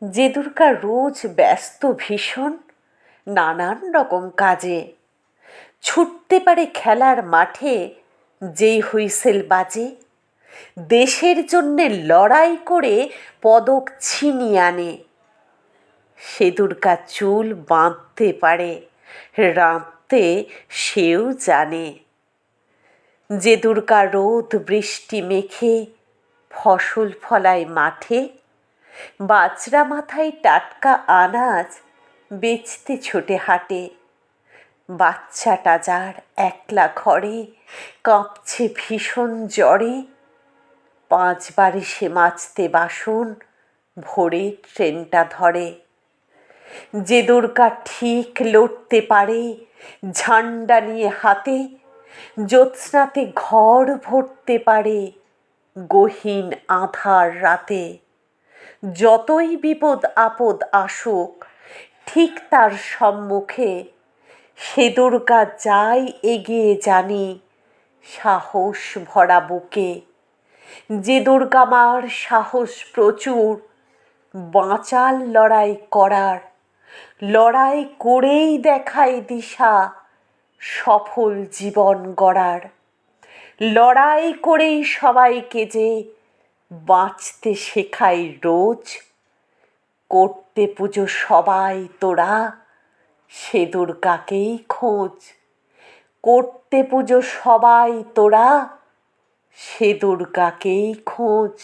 যে দুর্গা রোজ ব্যস্ত ভীষণ নানান রকম কাজে, ছুটতে পারে খেলার মাঠে যেই হুইসেল বাজে, দেশের জন্যে লড়াই করে পদক ছিনিয়ে আনে। সে দুর্গা চুল বাঁধতে পারে, রাঁধতে সেও জানে। যে দুর্গা রোদ বৃষ্টি মেখে ফসল ফলায় মাঠে, বাজরা মাথায় টাটকা আনাজ বেচতে ছোটে হাটে। বাচ্চাটা যার একলা ঘরে কাঁপছে ভীষণ জ্বরে, 5 বারে সে মাজতে বাসন ভোরের ট্রেনটা ধরে। যে দুর্গা ঠিক লড়তে পারে ঝান্ডা নিয়ে হাতে, জ্যোৎস্নাতে ঘর ভরতে পারে গহীন আঁধার রাতে। যতই বিপদ আপদ আসুক ঠিক তার সম্মুখে, সে দুর্গা যায় এগিয়ে জানি সাহস ভরা বুকে। যে দুর্গা মার সাহস প্রচুর বাঁচার লড়াই করার, লড়াই করেই দেখায় দিশা সফল জীবন গড়ার। লড়াই করেই সবাইকে যে বাঁচতে শেখায় রোজ, করতে পুজো সবাই তোরা সে দুর্গাকেই খোঁজ। করতে পুজো সবাই তোরা সে দুর্গাকেই খোঁজ।